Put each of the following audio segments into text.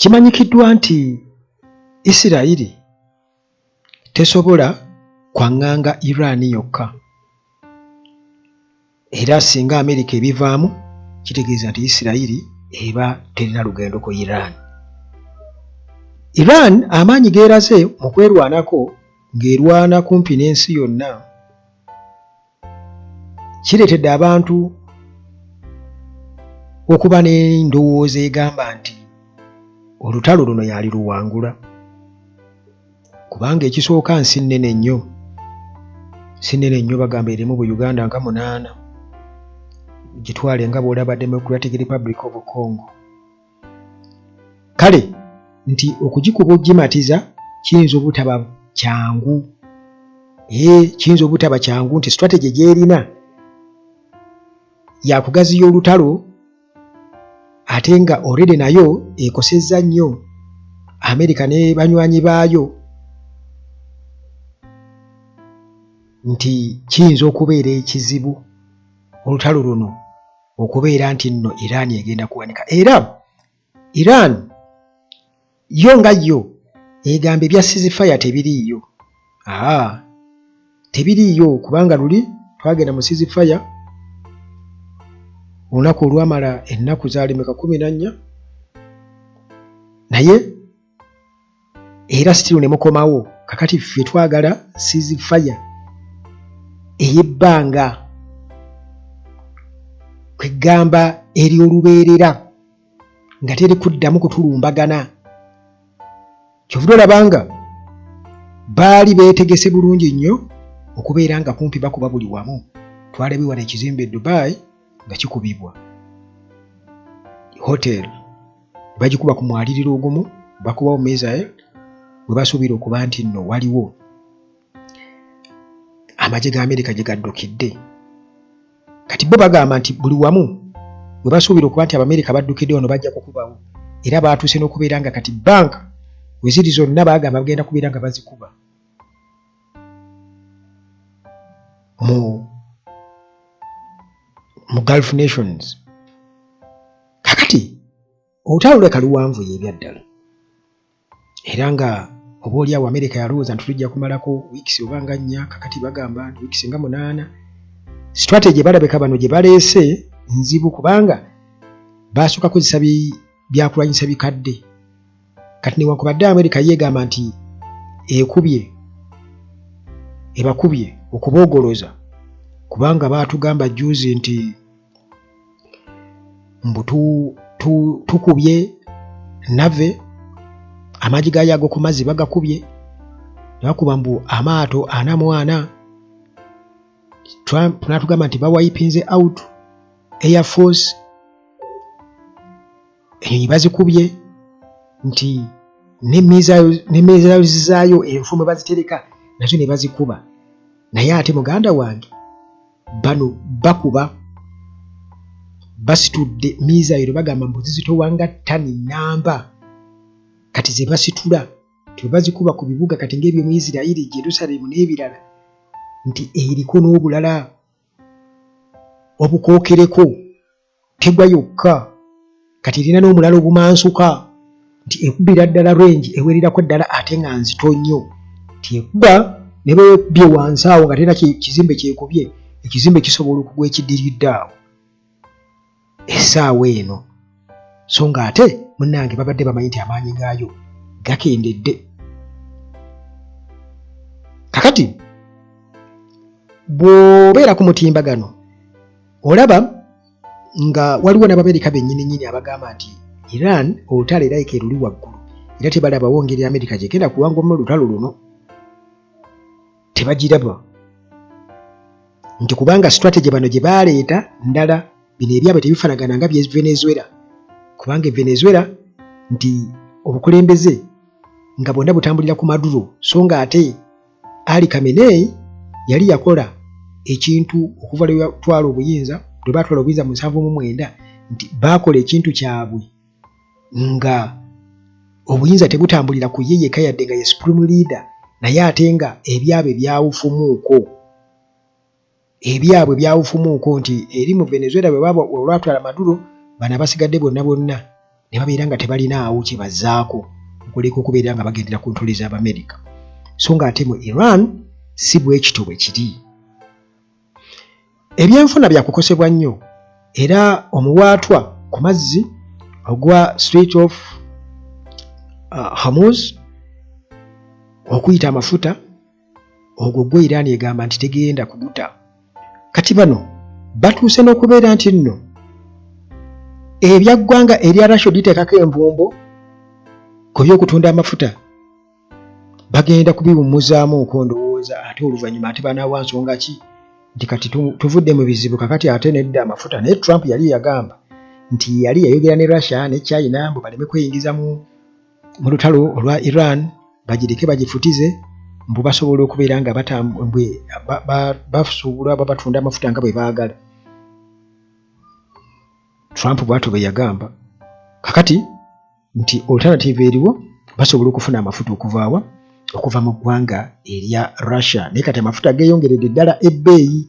Kimanyikiddwa nti Isirayiri tesobola kwaŋŋanga Iran yokka. Era singa Amerika ebivaamu kitegeeza nti Isirayiri eba terina lugendo ku Iran. Iran amaanyi geeraze mu kwerwanako ng'erwana kumpi n'ensi yonna. Kireetedde abantu okuba n'endowooza egamba nti olutalo luno yaliruwangula. Kubanga ekisooka nsi nnene nnyo. Nsi nnene nnyo bagamba erimu Uganda nga 8. Gitwale nga bw'olaba Democratic Republic of Congo. Kale nti okugikuba ogimatiza kiyinza obutaba kyangu. Kiyinza obutaba kyangu nti strategy gy'erina yakugaziya olutalo ate nga already nayo ekosezza nnyo Amerika ne banywanyi baayo nti kiyinza okubeera ekizibu olutalo luno okubeera nti nno Iran egenda kuwanika. Era Iran yo nga yo egamba ebya ceasefire tebiriiyo. Tebiriiyo kubanga luli twagenda mu ceasefire olunaku olwamala ennaku zaalemeka 14 naye era still ne mukomawo. Kakati ffe twagala ceasefire ey'ebbanga kwegamba eri olubeerera nga teri kuddamu kutulumbagana. Kyovudde olabanga baali beetegese bulungi nnyo okubeera nga kumpi bakuba buli wamu. Twalabye wano ekizimbe Dubai nga kikubibwa. Hotel bagikuba ku mwaliriro ogumu bakubawo missile bwe basuubira okuba nti nno waliwo amagye ga Amerika gye gaddukidde. Kati bo bagamba nti buli wamu bwe basuubira okuba nti Abamerika baddukidde wano bajja kukubawo. Era baatuuse n'okubeera nga kati banka we ziri zonna bagamba bagenda kubeera nga bazikuba mu Gulf Nations. Kakati olutalo leka luwanvu y'ebya ddala. Era nga oboolyawo Amerika yalowooza nti tujja kumalako wiikisi oba nga 4, kakati bagamba nti wiikisi nga 8. Strategy balabeka bano gye baleese nzibu kubanga baasooka kozesa byakulwanyisa bikadde. Kati newankubadde Amerika yeegamba nti ebakubye okuboogoloza kubanga baatugamba juzi nti mbu tukubye nave amagi gayo ago ku mazzi bagakubye bakuba mbu amaato 44. Trump n'atugamba nti bawayipinze out Air Force enyonyi bazikubye nti n'emissiles zaayo enfumo bazitereka nazo ne bazikuba. Naye ate muganda wange bano bakuba basitudde missiles bagamba mbu zizitowanga ttani namba. Kati ze basitula tebazikuba ku bibuga kati ng'ebyo mu Isirayiri, Jerusalemu n'ebirala nti eriko n'obulala obukookereko tegwa yokka kati erina n'omulala obumansuka nti ekubira ddala range eweererako ddala ate nga nzito nnyo nti ekuba ne bye wansi awo nga tena kizimbe kyekubye ekizimbe kisobola okugwa ekiddiridde awo essaawa eno. So nga ate munnange babadde bamanyi nti amaanyi gaayo gakendedde. Kakati bw'obeera ku mutimbagano olaba nga waliwo n'Abamerika bennyini abagamba nti Iran olutalo erayika eruli waggulu era tebalaba wongeri Amerika gyegenda kuwangwa mu lutalo luno. Tebagiraba nti kubanga strategy bano gye baaleeta ndala bino ebyabwe tebifanagana nga bye Venezuela kubanga Venezuela nti obukulembeze nga bwonna butambulira ku Maduro so nga ate Ali Khamenei yali yakola ekintu okuva lwe batwala obuyinza mu 79 nti baakola ekintu kyabwe nga obuyinza tebutambulira ku ye yekka yadde nga ye supreme leader naye ate nga ebyabwe byawufumuuko nti eri mu Venezuela bwe olwatwala Maduro bano abasigadde bonna ne babeera nga tebalinaawo kye bazzaako okuleka okubeera nga bagendera ku ntole z'Abamerika. So ng'ate mu Iran si bwe kityo bwe kiri. Ebyenfuna byakukosebwa nnyo era omuwaatwa ku mazzi ogwa Strait of Hormuz okuyita amafuta ogwo gwe Iran egamba nti tegenda kuguta. Kati bano batuuse n'okubeera nti nno ebyaggwanga erya Russia liteekako envumbo ku by'okutunda amafuta bagenda kubiwummuzaamu okondowooza ate oluvannyuma ate banaawa nsonga ki nti kati tuvudde mu bizibu kakati ate nedda amafuta. Naye Trump yali yagamba nti yali yayogera ne Russia ne China mbu baleme kweyingiza mu lutalo olwa Iran, bagireke bagifutize mbu basobola okubeera nga basobola batunda amafuta nga bwe baagala. Trump bw'atyo bwe yagamba. Kakati nti alternative eriwo, basobola okufuna amafuta okuva mu ggwanga erya Russia. Naye kati amafuta geeyongeredde ddala ebbeeyi,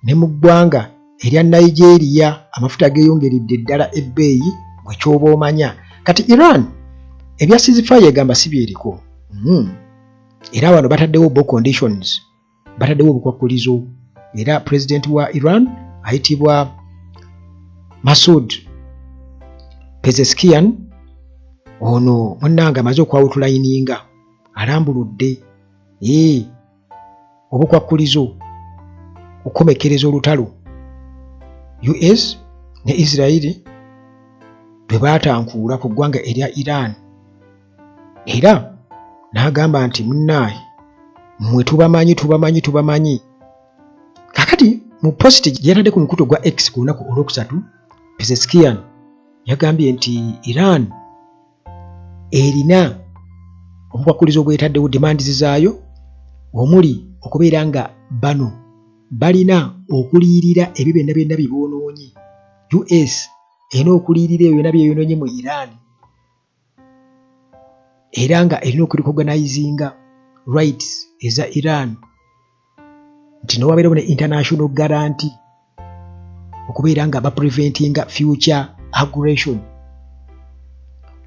ne mu ggwanga erya Nigeria amafuta geeyongeredde ddala ebbeeyi bwe kyoba omanya. Kati Iran ebya ceasefire egamba si byeriko. Era wano bataddewo bo conditions, bataddewo obukwakkulizo. Era president wa Iran ayitibwa Masoud Pezeshkian, ono munnanga amaze okwawutulayininga alambuludde obukwakkulizo okukomekereza olutalo US ne Israel bwe batankuula ku ggwanga erya Iran. Era n'agamba nti munnaaye mmwe tubamanyi. Kakati mu post gye yatadde ku mukutu gwa X ku lunaku olwokusatu, Pezeshkian yagambye nti Iran erina obukwakkulizo obwetaddewo demands zaayo, omuli okubeera nga bano balina okuliyirira ebyo byonna bye boonoonye. US erina okuliyirira ebyo byonna byeyonoonye mu Iran, era nga erina okurecognizinga rights eza Iran, nti newabeerawo ne international guarantee okubeera nga bapreventinga future aggression.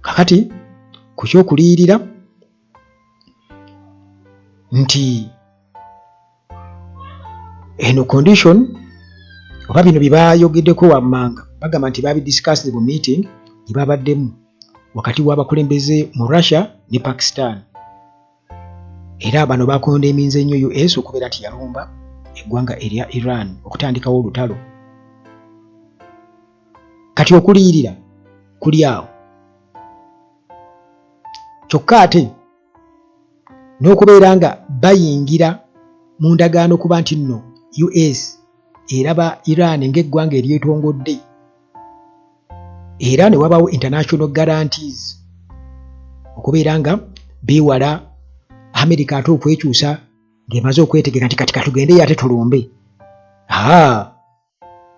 Kakati ku kyokuliyirira nti eno condition oba bino bye baayogeddeko wammanga bagamba nti babidiscussed mu meeting gye babaddemu wakati w'abakulembeze mu Russia ne Pakistan. Era bano bakondeminze nnyo US okubeera nti yalumba eggwanga erya Iran okutandikawo olutalo. Kati okuliyirira kuli awo. Kyokka ate n'okubeera nga bayingira mu ndagaano kuba nti nno US eraba Iran ng'eggwanga eryetongodde, era ne wabaawo international guarantees okubeera nga beewala Amerika ate okwekyusa ng'emaze okwetegeka nti kati katugende ate tulumbe.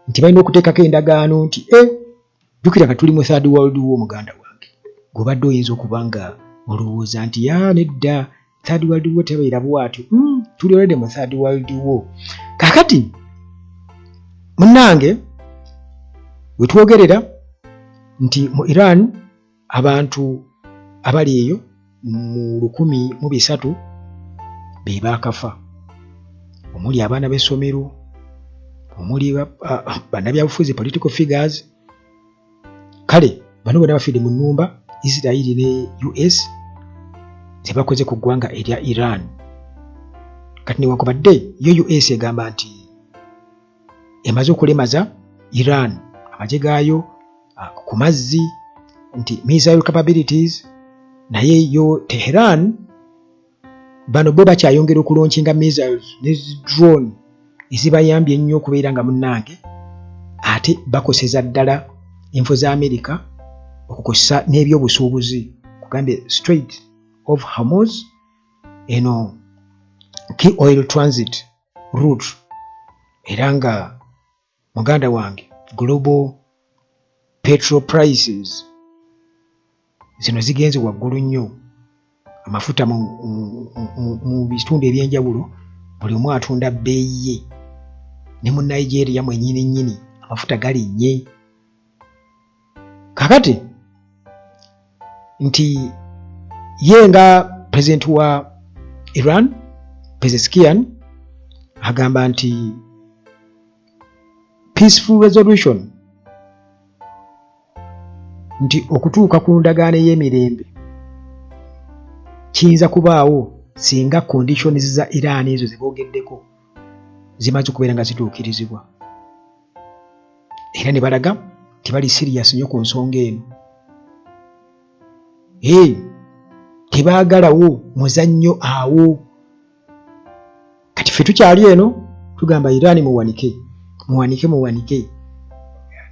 Nti balina okuteekako endagaano nti jjukira nga tuli mu third world war muganda wange, gobadde oyinza okuba nga olowooza nti nedda third world war tebeera bwatyo. Tuli already mu third world war. Kakati munnange we twogerera nti mu Iran abantu abali eyo mu 1,300 be baakafa, omuli abaana b'essomero, omuli bannabyabufuzi political figures. Kale bano bonna bafidde mu nnumba Israel ne US ze bakoze ku ggwanga erya Iran. Kati newankubadde yo US egamba nti emaze okulemaza Iran amagye gaayo ku mazzi, nti missile capabilities, naye yo Tehran bano bo bakyayongera okulonkinga missiles ne drone ezibayambye ennyo okubeera nga munnange ate bakoseza ddala enfo za Amerika okukozesa n'ebyobusuubuzi. Kugambye Strait of Hormuz, eno key oil transit route, era nga muganda wange global petrol prices zino zigenze waggulu nnyo. Amafuta mu bitundu ebyenjawulo buli omu atunda bbeeyi ye, ne mu Nigeria mwennyini nnyini amafuta galinnye. Kakati nti ye nga president wa Iran Pezeshkian agamba nti peaceful resolution nti okutuuka ku ndagaano y'emirembe kiyinza kubaawo singa conditions za Iran ezo ziboogeddeko zimaze okubeera nga zituukirizibwa. Era ne balaga tebali serious nnyo ku nsonga eno. Tebaagalawo muzannyo awo. Kati ffe tukyali eno tugamba Iran muwanike.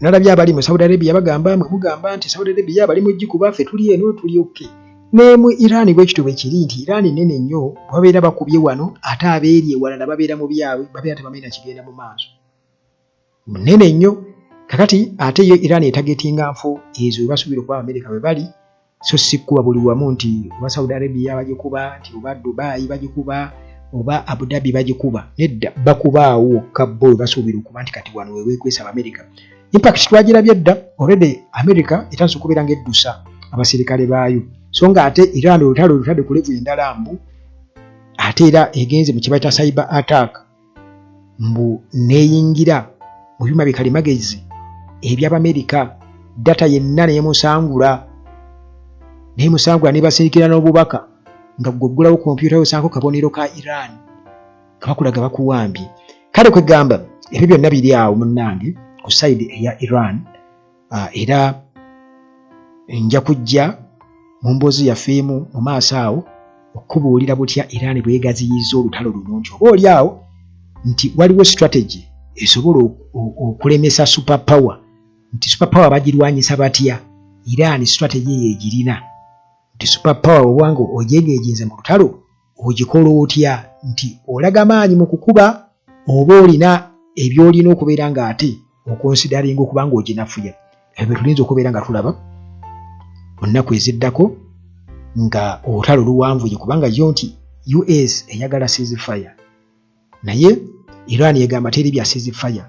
Nalabye abali mu Saudi Arabia mugamba nti Saudi Arabia bali mu gikuba ffe tuli eno tuli okay. Ne mu Iran bwekito bwe kiri nti Iran nene nnyo babeera bakubye wano ate abeeri ewalala babeera mu byabwe babeera tebamanyi kigenda mu maaso. Munene nnyo kakati ate ye Iran etagetinga nfo ezo basuubira okuba Amerika bwe bali so si kuba buli wamu nti oba Saudi Arabia bagikuba nti oba Dubai bagikuba oba Abu Dhabi bagikuba. Nedda bakubaawo kabbo basuubira okuba nti kati wano weweekwesa Amerika. Impact twagirabye dda already Amerika etanso kubeera ng'eddusa abasirikale baayo. So nga ate Iran olutalo ku level endala mbu ate era egenze mu kibayita cyber attack mbu neeyingira mu byuma bikalimagezi eby'Amerika data yenna nemusangula ne basirikira n'obubaka nga ggoggulawo kompyuta yosanko kabonero ka Iran kabakulaga bakuwambye. Kale kwegamba ebyo byonna biri awo munnange ku side eya Iran. Era nja kujja mu mboozi yafeemu mu maaso awo okubuulira butya Iran bwegaziyiza olutalo luno nti oba oli awo nti waliwo strategy esobola okulemesa super power nti super power bagirwanyisa batya. Iran strategy ye egirina nti super power owango ojegeejinze mu lutalo ogikola otya nti olaga maanyi mu kukuba oba olina ebyolina okubeera nga ate okonsideringa okuba nga oginafuya. Ebyo tulinza okubeera nga tulaba onnaku eziddako nga olutalo luwanvuye kubanga yo nti US eyagala ceasefire naye Iran yegamba teri bya ceasefire.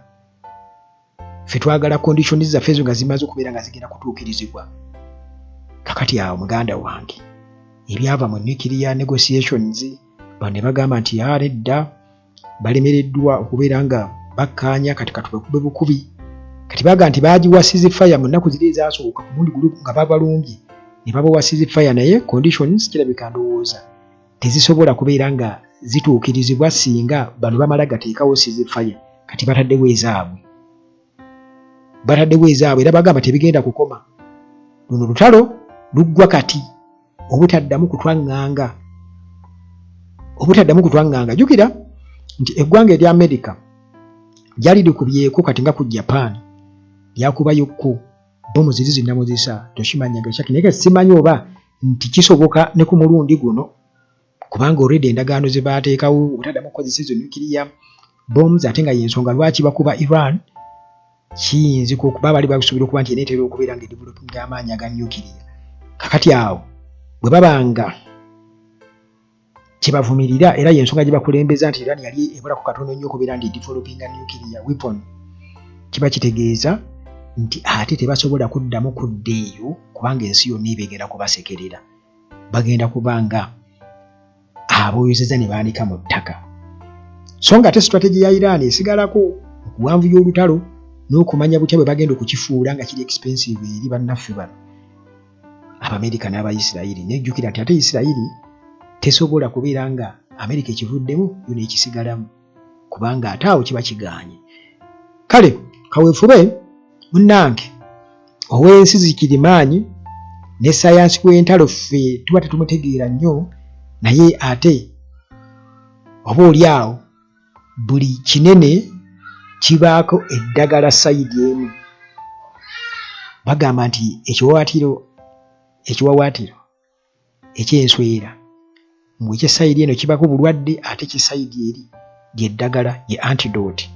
Ffe twagala conditions zaffe ezo nga zimaze okubeera nga zigenda kutuukirizibwa. Kakati awo muganda wange ebyava mu nuclear negotiations bane bagamba nti nedda balemereddwa okubeera nga bakkaanya kati katubekube bukubi. Kati baga nti bagiwa ceasefire mu nnaku ziri ezasooka ku mundi guli nga babalumbye ne babawa ceasefire naye conditions kirabika ndowooza tezisobola kubeera nga zituukirizibwa singa bano bamala gateekawo ceasefire. Kati bataddewo ezaabwe era bagamba tebigenda kukoma. Luno lutalo luggwa kati obutaddamu kutwaŋŋanga. Jjukira nti eggwanga erya Amerika lyali likubyeko kati nga ku Japan lyakubayokko bomu ziri zinnamuzisa toshimanyaga shaki naye simanyi oba nti kisoboka ne ku mulundi guno kubanga already endagaano ze baateekawo obutaddamu kukozesa ezo nuclear bombs ate nga yensonga lwaki bakuba Iran kiyinza okuba bali bakusuubira okuba nti eneetera okubeera nga developing amaanyi aga nuclear. Kakati awo bwe babanga kyebavumirira era yensonga gye bakulembeza nti Iran yali ebola ku katono nnyo okubeera nti developing a nuclear weapon kiba kitegeeza nti ate tebasobola kuddamu kudda eyo kubanga ensi yonna ebegenda kubasekerera. Bagenda kubanga aboyozeza ne baanika mu ttaka. So nga ate strategy ya Iran esigalako okuwanvu y'olutalo n'okumanya butya bwe bagenda okukifuula nga kiri expensive eri bannaffe bano Abamerika n'Abayisirayiri. Nejjukira nti ate Isirayiri tesobola kubeera nga Amerika ekivuddemu yo n'ekisigalamu kubanga ate awo kiba kigaanye. Kale kaweefube munnange ow'ensi zikiri maanyi ne sayansi w'entalo ffe tuba tetumutegeera nnyo naye ate oba oli awo buli kinene kibaako eddagala sayidi emu. Bagamba nti ekiwawaatiro ekyenswera mbwe ekyesayidi eno kibaako bulwadde ate kyesayidi eri lyeddagala ye antidote.